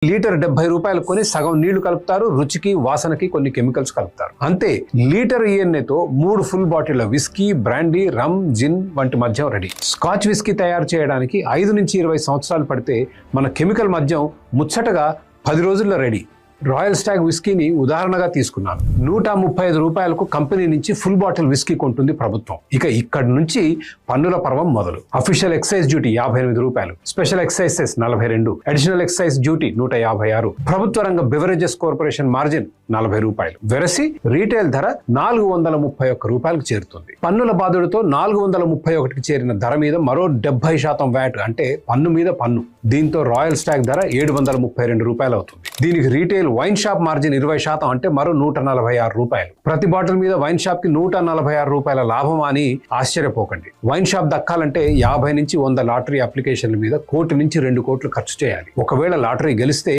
Litre 70 రూపాయలు కొని సగం నీళ్లు కలుపుతారు, రుచికి వాసనకి కొన్ని కెమికల్స్ కలుపుతారు అంతే. లీటర్ ఈఎన్ఏతో 3 ఫుల్ బాటిళ్ల విస్కీ, బ్రాండీ, రమ్, జిన్ వంటి మద్యం రెడీ. స్కాచ్ విస్కీ తయారు చేయడానికి 5 నుంచి 20 సంవత్సరాలు పడితే మన కెమికల్ మద్యం ముచ్చటగా 10 రోజుల్లో రెడీ. రాయల్ స్టాగ్ విస్కీని ఉదాహరణగా తీసుకున్నాను. 135 రూపాయలకు కంపెనీ నుంచి ఫుల్ బాటిల్ విస్కీ కొంటుంది ప్రభుత్వం. ఇక ఇక్కడి నుంచి పన్నుల పర్వం మొదలు. అఫీషియల్ ఎక్సైజ్ డ్యూటీ 58 రూపాయలు, special excise cess 42, additional excise duty 156, ప్రభుత్వ రంగ బెవరేజెస్ కార్పొరేషన్ మార్జిన్ 40 రూపాయలు. వెరసి రీటైల్ ధర 431 రూపాయలకు చేరుతుంది. పన్నుల బాధుడితో 431కి చేరిన ధర మీద మరో 70% వ్యాట్, అంటే పన్ను మీద పన్ను. దీంతో రాయల్ స్టాగ్ ధర 732 రూపాయలు అవుతుంది. దీనికి రీటైల్ వైన్ షాప్ మార్జిన్ 20%, అంటే మరో 146 రూపాయలు. ప్రతి బాటిల్ మీద వైన్ షాప్ కి 146 రూపాయల లాభం అని ఆశ్చర్యపోకండి. వైన్ షాప్ దక్కాలంటే 50 నుంచి 100 లాటరీ అప్లికేషన్ల మీద 1 కోటి నుంచి 2 కోట్లు ఖర్చు చేయాలి. ఒకవేళ లాటరీ గెలిస్తే